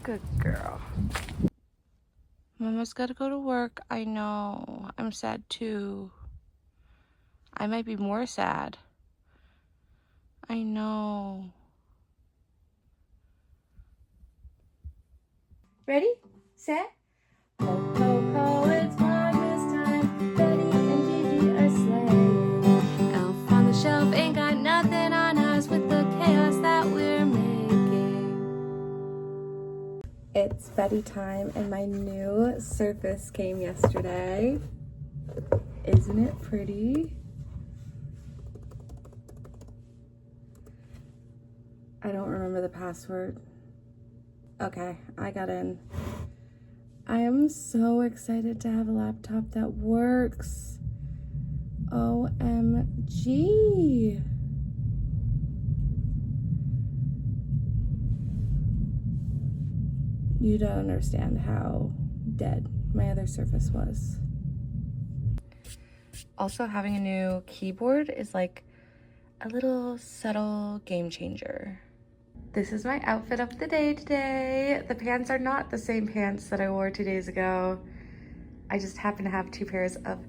Good girl. Mama's gotta go to work. I know. I'm sad too. I might be more sad. I know. Ready? Set? Ho, ho, ho, it's Vlogmas time. Betty and Gigi are slaying. Elf on the shelf ain't got nothing on us with the chaos that we're making. It's Betty time and my new Surface came yesterday. Isn't it pretty? I don't remember the password. Okay, I got in. I am so excited to have a laptop that works. OMG. You don't understand how dead my other Surface was. Also, having a new keyboard is like a little subtle game changer. This is my outfit of the day today. The pants are not the same pants that I wore 2 days ago. I just happen to have 2 pairs of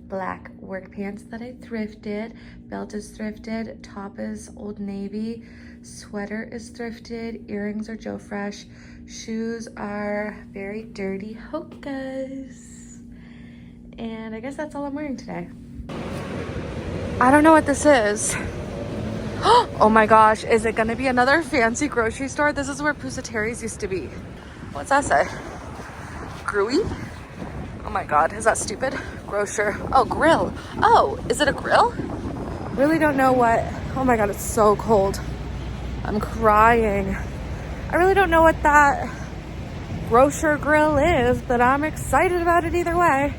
black work pants that I thrifted. Belt is thrifted, top is Old Navy, sweater is thrifted, earrings are Joe Fresh, shoes are very dirty Hoka's. And I guess that's all I'm wearing today. I don't know what this is. Oh my gosh, is it gonna be another fancy grocery store? This is where Pusateri's used to be. What's that say? Gruy? Oh my god, is that stupid? Grocer. Oh, grill. Oh, is it a grill? Really don't know what. Oh my god, it's so cold. I'm crying. I really don't know what that grocer grill is, but I'm excited about it either way.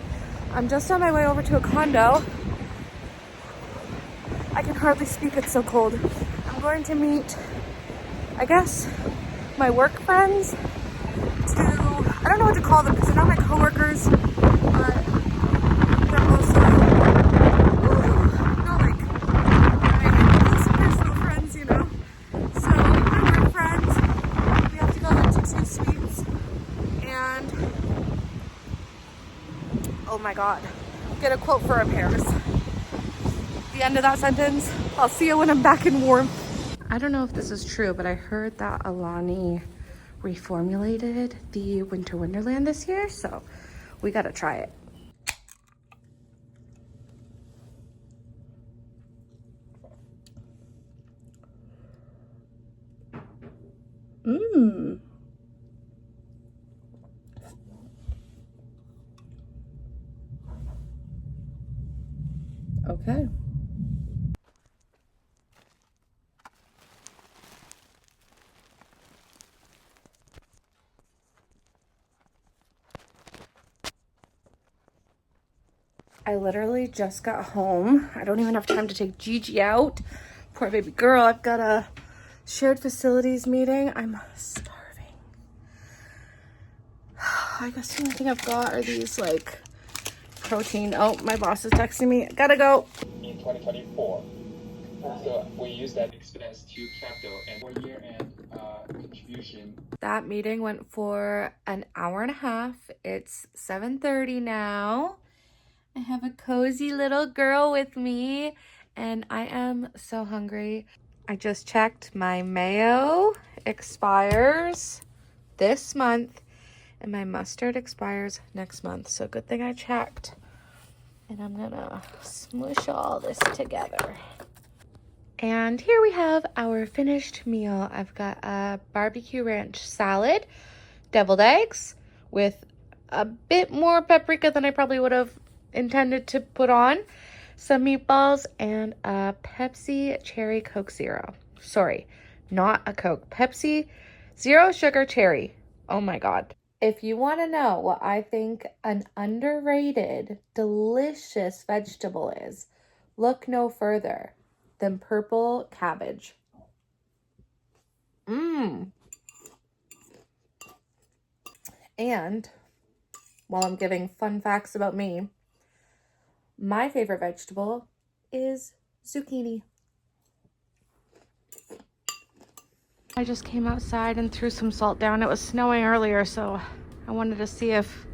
I'm just on my way over to a condo. I can hardly speak, it's so cold. I'm going to meet, I guess, my work friends to, I don't know what to call them because they're not my coworkers, but they're also, not like my close personal friends, you know? So, my work friends, we have to go to 2 Sweets, and, oh my god, get a quote for our pairs. The end of that sentence. I'll see you when I'm back in warmth. I don't know if this is true, but I heard that Alani reformulated the Winter Wonderland this year, so we gotta try it. Mmm. Okay. I literally just got home. I don't even have time to take Gigi out. Poor baby girl. I've got a shared facilities meeting. I'm starving. I guess the only thing I've got are these like protein. Oh, my boss is texting me. Gotta go. In 2024. So we use that expense to capital and for year-end contribution. That meeting went for an hour and a half. It's 7:30 now. I have a cozy little girl with me and I am so hungry. I just checked my mayo expires this month and my mustard expires next month. So good thing I checked. And I'm gonna smoosh all this together. And here we have our finished meal. I've got a barbecue ranch salad, deviled eggs with a bit more paprika than I probably would have intended to put on, some meatballs, and a Pepsi cherry Coke Zero. Sorry, not a Coke. Pepsi Zero Sugar Cherry. Oh my god. If you want to know what I think an underrated, delicious vegetable is, look no further than purple cabbage. Mmm. And while I'm giving fun facts about me, my favorite vegetable is zucchini. I just came outside and threw some salt down. It was snowing earlier, so I wanted to see if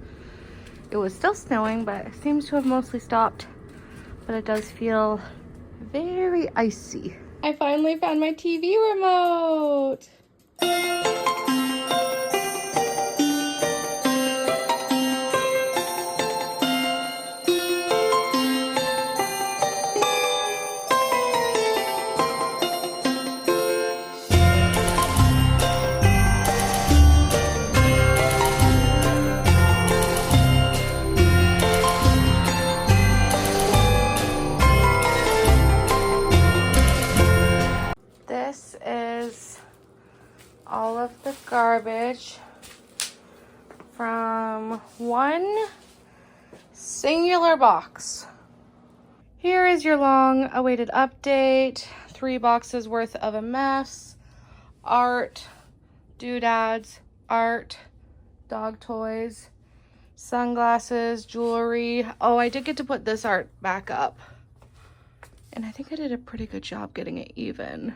it was still snowing, but it seems to have mostly stopped. But it does feel very icy. I finally found my TV remote. This is all of the garbage from one singular box. Here is your long awaited update. 3 boxes worth of a mess. Art, doodads, art, dog toys, sunglasses, jewelry. Oh, I did get to put this art back up. And I think I did a pretty good job getting it even.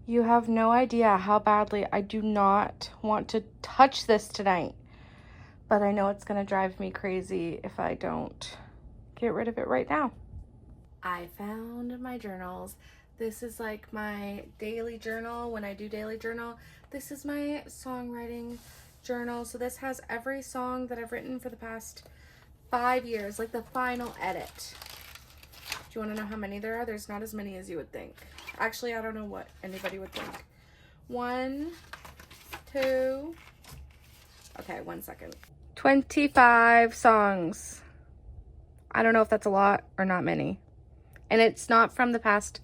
You have no idea how badly I do not want to touch this tonight. But I know it's gonna drive me crazy if I don't get rid of it right now. I found my journals. This is like my daily journal. When I do daily journal, this is my songwriting journal. So this has every song that I've written for the past 5 years, like the final edit. Do you want to know how many there are? There's not as many as you would think. Actually, I don't know what anybody would think. 1, 2, okay, 1 second. 25 songs. I don't know if that's a lot or not many. And it's not from the past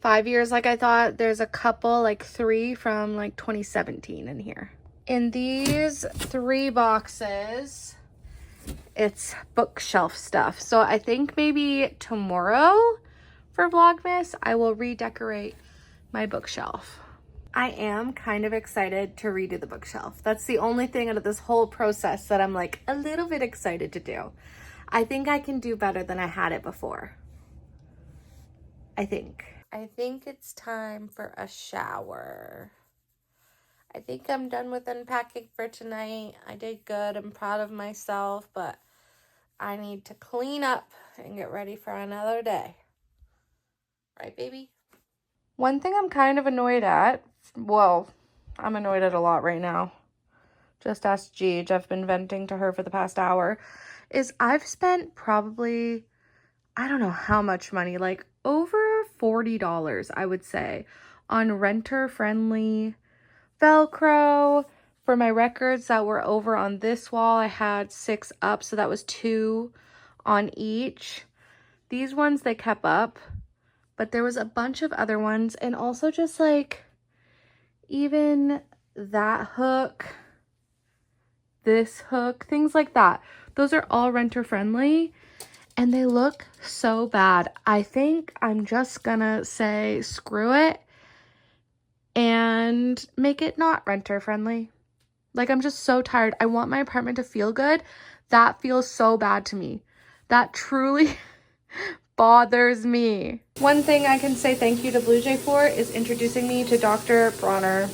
5 years like I thought. There's a couple, like 3 from like 2017 in here. In these 3 boxes, it's bookshelf stuff. So I think maybe tomorrow for Vlogmas, I will redecorate my bookshelf. I am kind of excited to redo the bookshelf. That's the only thing out of this whole process that I'm like a little bit excited to do. I think I can do better than I had it before. I think it's time for a shower. I think I'm done with unpacking for tonight. I did good. I'm proud of myself, but I need to clean up and get ready for another day. Right, baby? One thing I'm kind of annoyed at, well, I'm annoyed at a lot right now. Just ask Gigi. I've been venting to her for the past hour. Is I've spent probably, I don't know how much money, like over $40, I would say, on renter-friendly Velcro. For my records that were over on this wall, I had 6 up, so that was 2 on each. These ones, they kept up, but there was a bunch of other ones, and also just like even that hook, this hook, things like that. Those are all renter-friendly, and they look so bad. I think I'm just gonna say screw it and make it not renter-friendly. Like, I'm just so tired. I want my apartment to feel good. That feels so bad to me. That truly bothers me. One thing I can say thank you to Blue Jay for is introducing me to Dr. Bronner.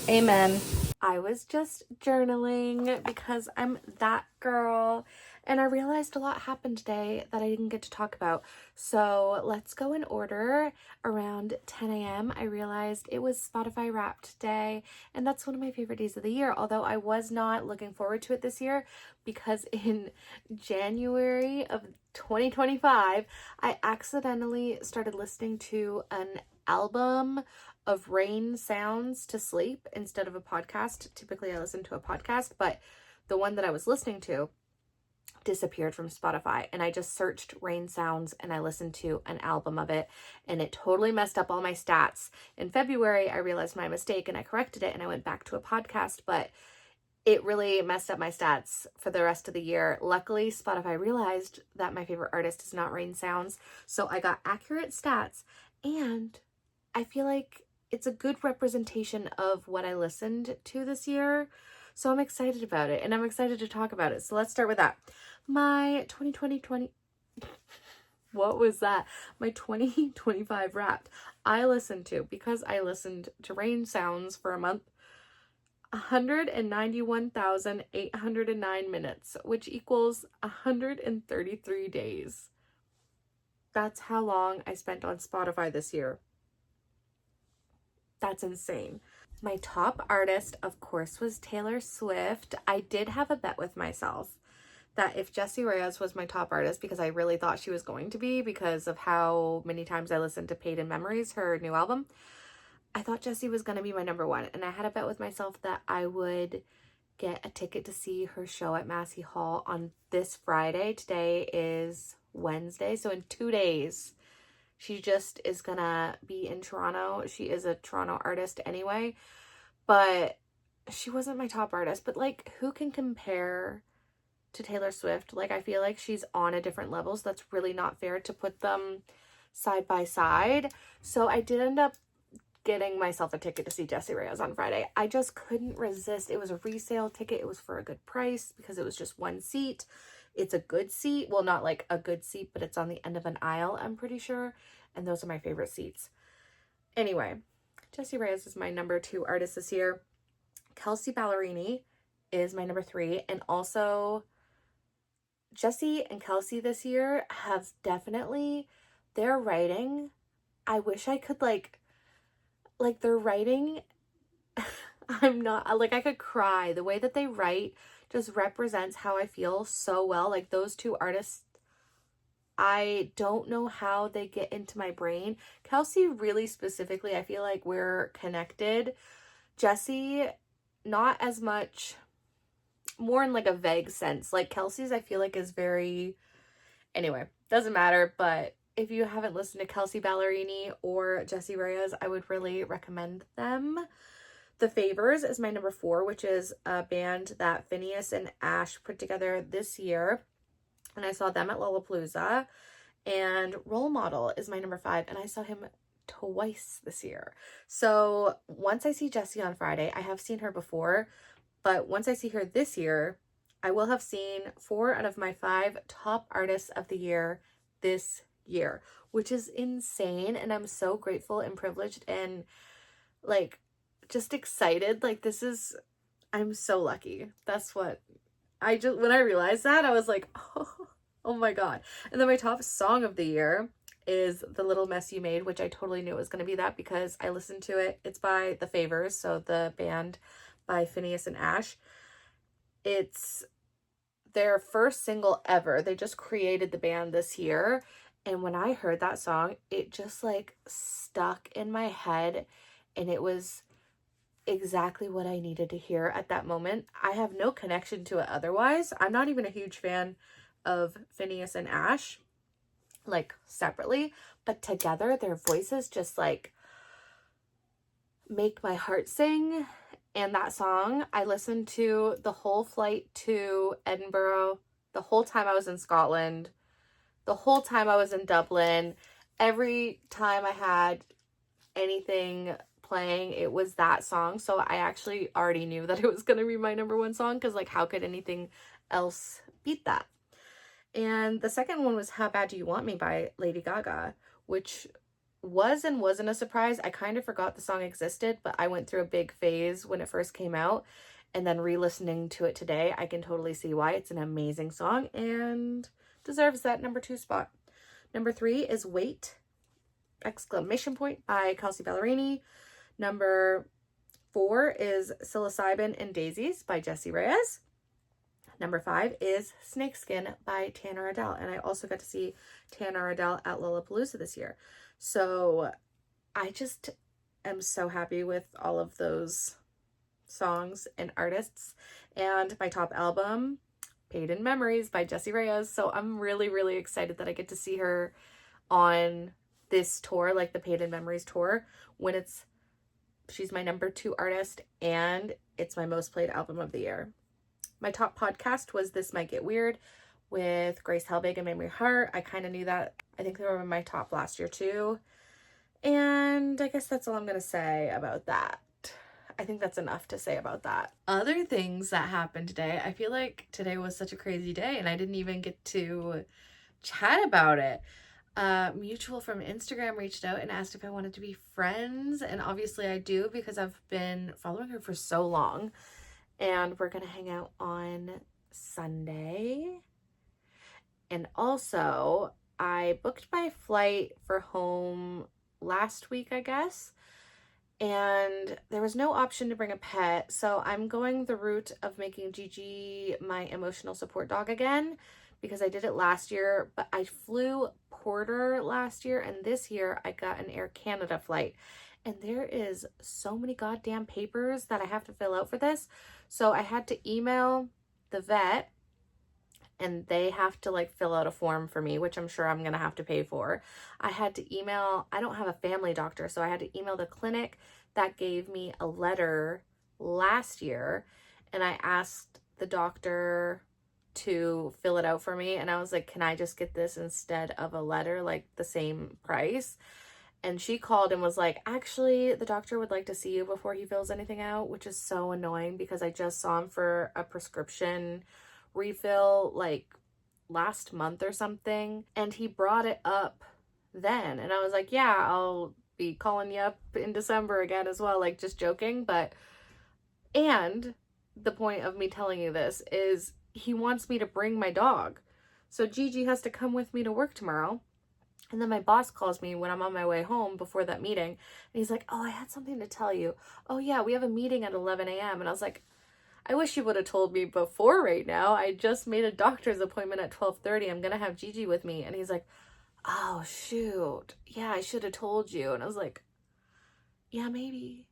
Amen. I was just journaling because I'm that girl, and I realized a lot happened today that I didn't get to talk about. So let's go in order. Around 10 a.m. I realized it was Spotify Wrapped Day, and that's one of my favorite days of the year, although I was not looking forward to it this year because in January of 2025, I accidentally started listening to an album of rain sounds to sleep instead of a podcast. Typically I listen to a podcast, but the one that I was listening to disappeared from Spotify, and I just searched rain sounds and I listened to an album of it, and it totally messed up all my stats. In February, I realized my mistake and I corrected it and I went back to a podcast, but it really messed up my stats for the rest of the year. Luckily, Spotify realized that my favorite artist is not rain sounds, so I got accurate stats, and I feel like it's a good representation of what I listened to this year. So I'm excited about it, and I'm excited to talk about it. So let's start with that. My 2020, What was that? My 2025 Wrapped. I listened to, because I listened to rain sounds for a month, 191,809 minutes, which equals 133 days. That's how long I spent on Spotify this year. That's insane. My top artist, of course, was Taylor Swift. I did have a bet with myself that if Jessie Reyez was my top artist, because I really thought she was going to be because of how many times I listened to Paid in Memories, her new album, I thought Jessie was going to be my number one. And I had a bet with myself that I would get a ticket to see her show at Massey Hall on this Friday. Today is Wednesday, so in 2 days. She just is gonna be in Toronto. She is a Toronto artist anyway, but she wasn't my top artist. But like, who can compare to Taylor Swift? Like, I feel like she's on a different level, so that's really not fair to put them side by side. So I did end up getting myself a ticket to see Jessie Reyez on Friday. I just couldn't resist. It was a resale ticket. It was for a good price because it was just one seat. It's a good seat. Well, not like a good seat, but it's on the end of an aisle, I'm pretty sure. And those are my favorite seats. Anyway, Jessie Reyez is my number 2 artist this year. Kelsea Ballerini is my number 3. And also, Jessie and Kelsea this year have definitely, their writing, I wish I could like their writing, I'm not, like, I could cry. The way that they write just represents how I feel so well. Like, those 2 artists, I don't know how they get into my brain. Kelsea, really specifically, I feel like we're connected. Jessie, not as much, more in like a vague sense. Like, Kelsey's, I feel like, is very, anyway, doesn't matter. But if you haven't listened to Kelsea Ballerini or Jessie Reyez, I would really recommend them. The Favors is my number 4, which is a band that Phineas and Ash put together this year. And I saw them at Lollapalooza. And Role Model is my number 5. And I saw him twice this year. So once I see Jessie on Friday, I have seen her before. But once I see her this year, I will have seen 4 out of my 5 top artists of the year this year, which is insane. And I'm so grateful and privileged and like just excited. Like, this is, I'm so lucky. That's what I just, when I realized that, I was like, oh my God. And then my top song of the year is The Little Mess You Made, which I totally knew it was going to be that because I listened to it. It's by The Favors, so the band by Phineas and Ash. It's their first single ever. They just created the band this year. And when I heard that song, it just like stuck in my head, and it was exactly what I needed to hear at that moment. I have no connection to it otherwise. I'm not even a huge fan of Phineas and Ash, like separately, but together their voices just like make my heart sing. And that song, I listened to the whole flight to Edinburgh, the whole time I was in Scotland, the whole time I was in Dublin. Every time I had anything playing, it was that song. So I actually already knew that it was going to be my number 1 song, because like, how could anything else beat that? And the second one was How Bad Do You Want Me by Lady Gaga, which was and wasn't a surprise. I kind of forgot the song existed, but I went through a big phase when it first came out, and then re-listening to it today, I can totally see why. It's an amazing song and deserves that number 2 spot. Number 3 is Wait! Exclamation point by Kelsea Ballerini. Number 4 is Psilocybin and Daisies by Jessie Reyez. Number 5 is Snakeskin by Tanner Adele. And I also got to see Tanner Adele at Lollapalooza this year. So I just am so happy with all of those songs and artists. And my top album, Paid in Memories by Jessie Reyez. So I'm really, really excited that I get to see her on this tour, like the Paid in Memories tour, when she's my number 2 artist and it's my most played album of the year. My top podcast was This Might Get Weird with Grace Helbig and Mamrie Hart. I kind of knew that. I think they were in my top last year too. And I guess that's all I'm going to say about that. I think that's enough to say about that. Other things that happened today, I feel like today was such a crazy day and I didn't even get to chat about it. A mutual from Instagram reached out and asked if I wanted to be friends, and obviously I do because I've been following her for so long. And we're gonna hang out on Sunday. And also, I booked my flight for home last week, I guess, and there was no option to bring a pet, so I'm going the route of making Gigi my emotional support dog again, because I did it last year, but I flew Porter last year, and this year I got an Air Canada flight, and there is so many goddamn papers that I have to fill out for this. So I had to email the vet, and they have to like fill out a form for me, which I'm sure I'm gonna have to pay for. I had to email, I don't have a family doctor, so I had to email the clinic that gave me a letter last year, and I asked the doctor to fill it out for me, and I was like, can I just get this instead of a letter, like the same price? And she called and was like, actually, the doctor would like to see you before he fills anything out, which is so annoying because I just saw him for a prescription refill like last month or something, and he brought it up then, and I was like, yeah, I'll be calling you up in December again as well, like just joking. But and the point of me telling you this is he wants me to bring my dog, so Gigi has to come with me to work tomorrow. And then my boss calls me when I'm on my way home before that meeting, and he's like, oh, I had something to tell you. Oh yeah, we have a meeting at 11 a.m. And I was like, I wish you would have told me before right now. I just made a doctor's appointment at 12:30. I'm gonna have Gigi with me. And he's like, oh shoot, yeah, I should have told you. And I was like, yeah, maybe.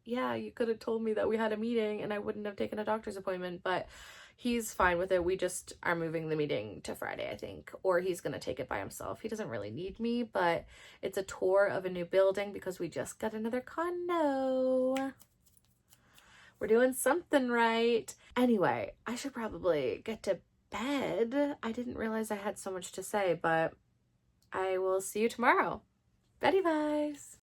Yeah, you could have told me that we had a meeting and I wouldn't have taken a doctor's appointment. But he's fine with it. We just are moving the meeting to Friday, I think, or he's gonna take it by himself. He doesn't really need me, but it's a tour of a new building because we just got another condo. We're doing something right. Anyway, I should probably get to bed. I didn't realize I had so much to say, but I will see you tomorrow. Betty vibes.